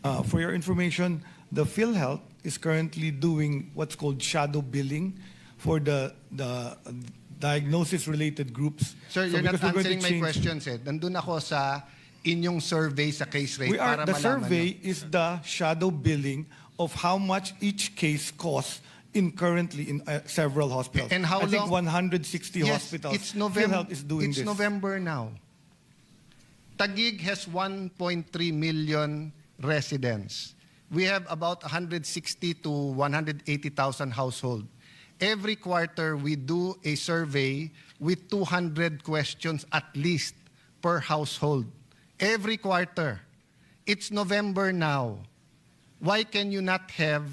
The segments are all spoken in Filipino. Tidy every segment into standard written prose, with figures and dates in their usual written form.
For your information, the PhilHealth is currently doing what's called shadow billing for the diagnosis-related groups. Sir, you're not answering my questions. Nandun ako sa inyong survey sa case rate para the malaman. survey is the shadow billing of how much each case costs currently in several hospitals. And how I think long? 160 hospitals. It's November. PhilHealth is doing this. It's November now. Taguig has 1.3 million residents. We have about 160 to 180,000 households. Every quarter, we do a survey with 200 questions at least per household. Every quarter. It's November now. Why can you not have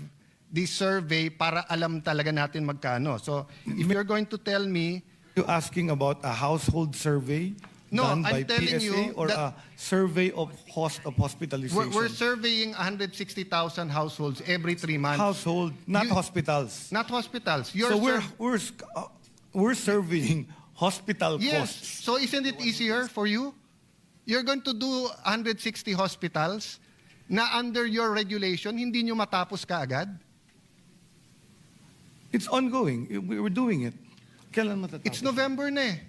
this survey para alam talaga natin magkano? So, if you're going to tell me... You're asking about a household survey done by PSA or a survey of hospitalization? We're surveying 160,000 households every 3 months. Household, not hospitals. Not hospitals. We're surveying hospital yes. costs. So isn't it easier for you? You're going to do 160 hospitals na under your regulation, hindi nyo matapos kaagad? It's ongoing. We're doing it. Kailan matatapos? It's November na eh.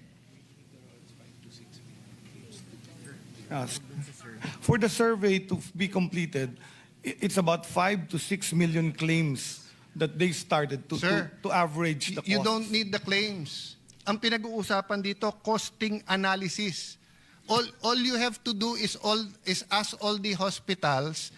For the survey to be completed, it's about 5 to 6 million claims that they started to average the cost. You don't need the claims. Ang pinag-uusapan dito, costing analysis. All you have to do is ask all the hospitals,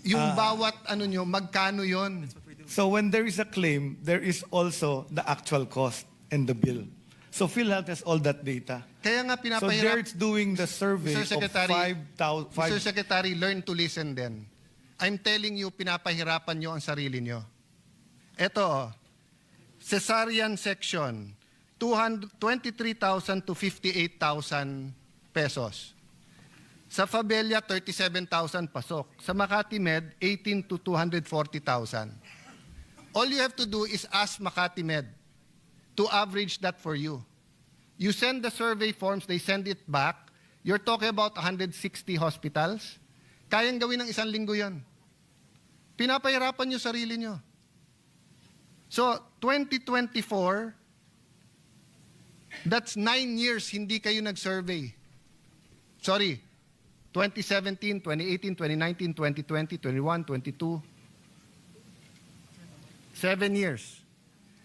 yung bawat nyo, magkano yon. So when there is a claim, there is also the actual cost and the bill. So PhilHealth has all that data. Kaya nga pinapahirap. So there it's doing the survey of 5,000. Mr. Secretary, learn to listen then. I'm telling you, pinapahirapan nyo ang sarili nyo. Ito, cesarean section, 23,000 to 58,000 pesos. Sa Fabella, 37,000 pasok. Sa Makati Med, 18 to 240,000. All you have to do is ask Makati Med to average that for you. You send the survey forms, they send it back. You're talking about 160 hospitals. Kayang gawin ng 1 linggo yan. Pinapahirapan nyo sarili nyo. So, 2024, that's 9 years hindi kayo nag-survey. Sorry, 2017, 2018, 2019, 2020, 21, 22. 7 years.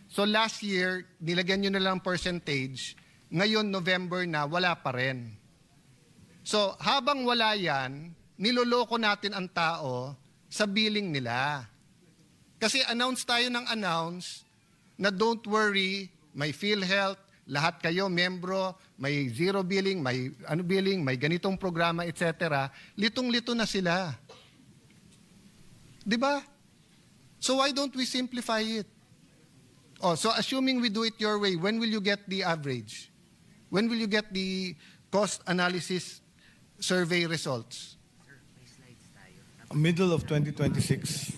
So last year, nilagyan nyo na lang percentage. Ngayon, November na, wala pa rin. So habang wala yan, niloloko natin ang tao sa billing nila. Kasi announce tayo ng announce na don't worry, may PhilHealth, lahat kayo, membro, may zero billing, may billing, may ganitong programa, etc. Litong-lito na sila. Diba? So why don't we simplify it? Oh, so assuming we do it your way, when will you get the average? When will you get the cost analysis survey results? Middle of 2026.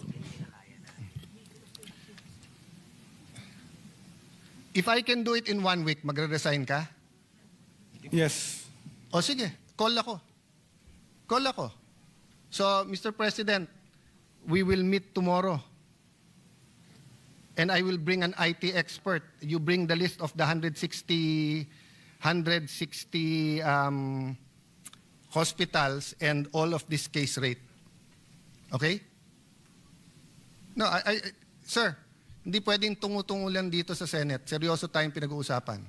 If I can do it in 1 week, magre-resign ka? Yes. O sige, call ako. Call ako. So, Mr. President, we will meet tomorrow. And I will bring an IT expert. You bring the list of the 160 hospitals and all of this case rate. Okay? No, sir, hindi pwedeng tungo-tungo lang dito sa Senate. Seryoso tayong pinag-uusapan.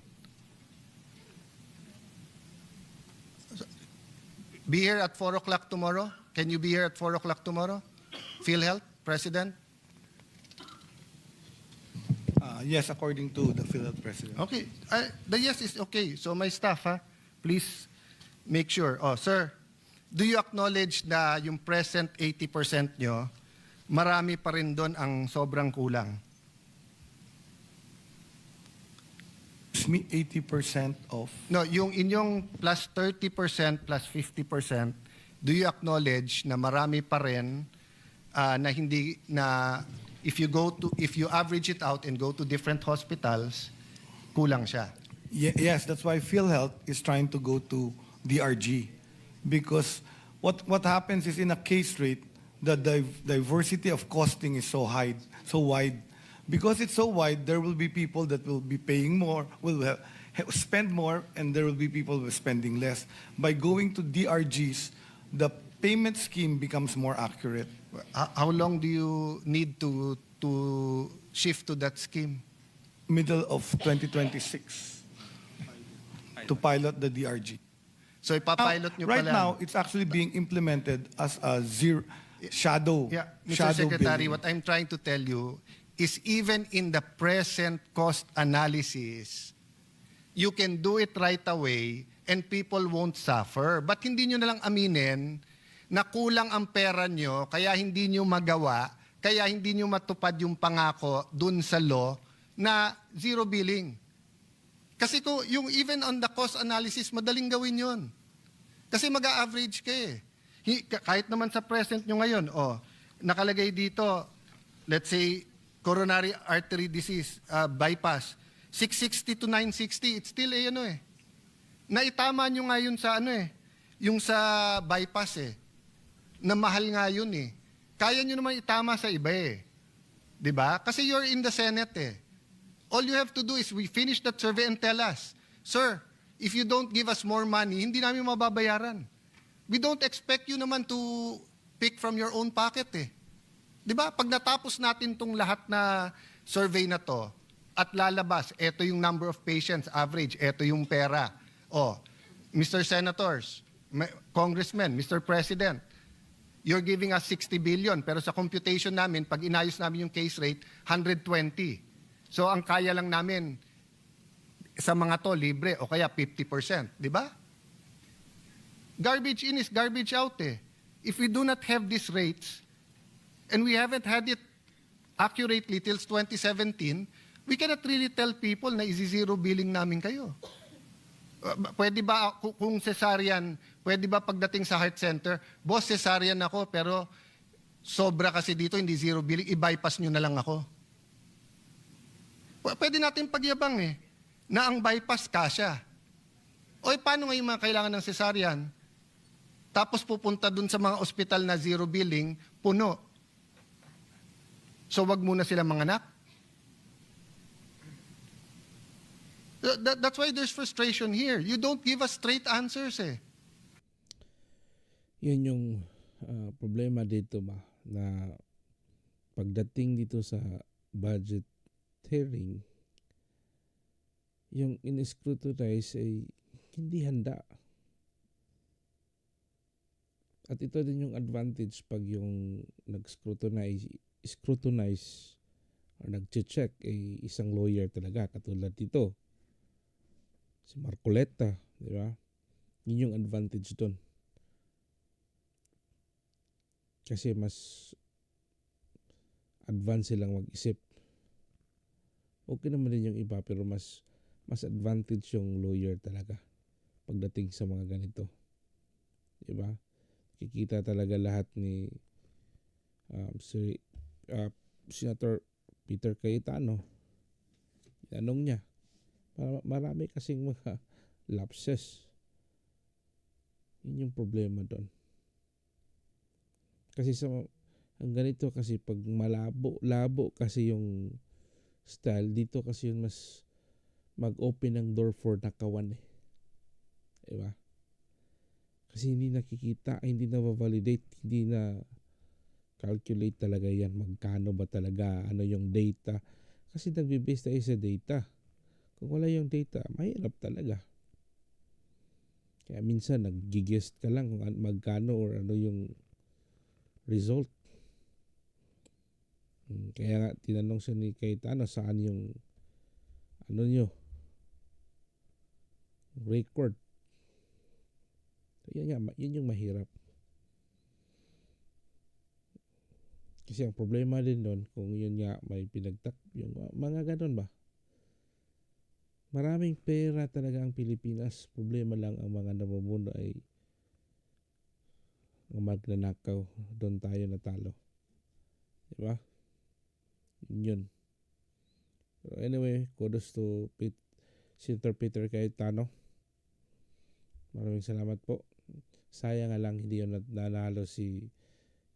Be here at 4 o'clock tomorrow? Can you be here at 4 o'clock tomorrow? PhilHealth, President? Yes, according to the PhilHealth President. Okay. The yes is okay. So my staff, please make sure. Oh, sir, do you acknowledge na yung present 80% nyo, marami pa rin doon ang sobrang kulang? 80% of? No, yung inyong plus 30%, plus 50%, do you acknowledge na marami pa rin na hindi na if you average it out and go to different hospitals, kulang siya? Yes, that's why PhilHealth is trying to go to DRG, because what happens is in a case rate, the diversity of costing is so high, so wide. Because it's so wide, there will be people that will be paying more, spend more, and there will be people who are spending less. By going to DRGs, the payment scheme becomes more accurate. How long do you need to shift to that scheme? Middle of 2026 to pilot the DRG. So ipapilot nyo Right pala. now, it's actually being implemented as a shadow Mr. Secretary, billing. what I'm trying to tell you is even in the present cost analysis, you can do it right away and people won't suffer. But hindi nyo nalang aminin na kulang ang pera nyo, kaya hindi nyo magawa, kaya hindi nyo matupad yung pangako dun sa law na zero billing. Kasi kung yung even on the cost analysis, madaling gawin yon. Kasi mag-a-average ka eh. Kahit naman sa present nyo ngayon, nakalagay dito, let's say, coronary artery disease, bypass, 660 to 960, it's still naitama nyo nga yun sa yung sa bypass na mahal nga yun Kaya nyo naman itama sa iba Diba? Kasi you're in the Senate All you have to do is we finish that survey and tell us, sir, if you don't give us more money, hindi namin mababayaran. We don't expect you naman to pick from your own pocket Diba? Pag natapos natin tong lahat na survey na to, at lalabas, eto yung number of patients, average, eto yung pera. Mr. Senators, Congressmen, Mr. President, you're giving us 60 billion, pero sa computation namin, pag inayos namin yung case rate, 120. So ang kaya lang namin sa mga to libre o kaya 50%, di ba? Garbage in is garbage out If we do not have these rates and we haven't had it accurately till 2017, we cannot really tell people na isi-zero billing namin kayo. Pwede ba kung cesarean, pwede ba pagdating sa heart center, boss cesarean ako pero sobra kasi dito hindi zero billing, i-bypass nyo na lang ako. Pwede natin pagyabang na ang bypass kasya. Paano ngayon mga kailangan ng cesarean? Tapos pupunta dun sa mga ospital na zero billing, puno. So wag muna sila manganak. That's why there's frustration here. You don't give us straight answers Yun yung problema dito na pagdating dito sa budget hearing, yung in-scrutinize ay hindi handa. At ito din yung advantage pag yung nag-scrutinize or nag-check ay isang lawyer talaga katulad dito. Si Marcoleta, di ba? Yun yung advantage doon. Kasi mas advance silang mag-isip. Okay naman din yung iba pero mas advantage yung lawyer talaga pagdating sa mga ganito. Di ba? Kikita talaga lahat ni Senator Peter Cayetano. Tanong niya. Marami kasing mga lapses. Yun yung problema doon. Kasi ang ganito kasi pag labo kasi yung style, dito kasi yun mas mag-open ng door for nakawan Diba? Kasi hindi nakikita, hindi na validate, hindi na calculate talaga yan. Magkano ba talaga, ano yung data. Kasi nagbe-base tayo sa data. Kung wala yung data, mahirap talaga. Kaya minsan nag-guess ka lang kung magkano or ano yung result. Kaya nga tinanong siya ni Cayetano saan yung yun yung yun yung mahirap. Kasi ang problema din doon kung yun nga may pinagtak yung mga ganon ba. Maraming pera talaga ang Pilipinas. Problema lang ang mga namumuno ay ang magnanakaw. Doon tayo natalo. Diba? Yun. Pero anyway, kudos to Senator Peter Cayetano. Maraming salamat po. Sayang nga lang hindi yun nanalo si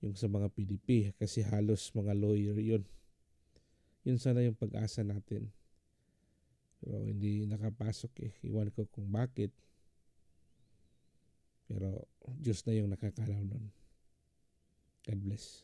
yung sa mga PDP kasi halos mga lawyer yun. Yun sana yung pag-asa natin. Pero hindi nakapasok eh. Iwan ko kung bakit. Pero Diyos na yung nakakalaw nun. God bless.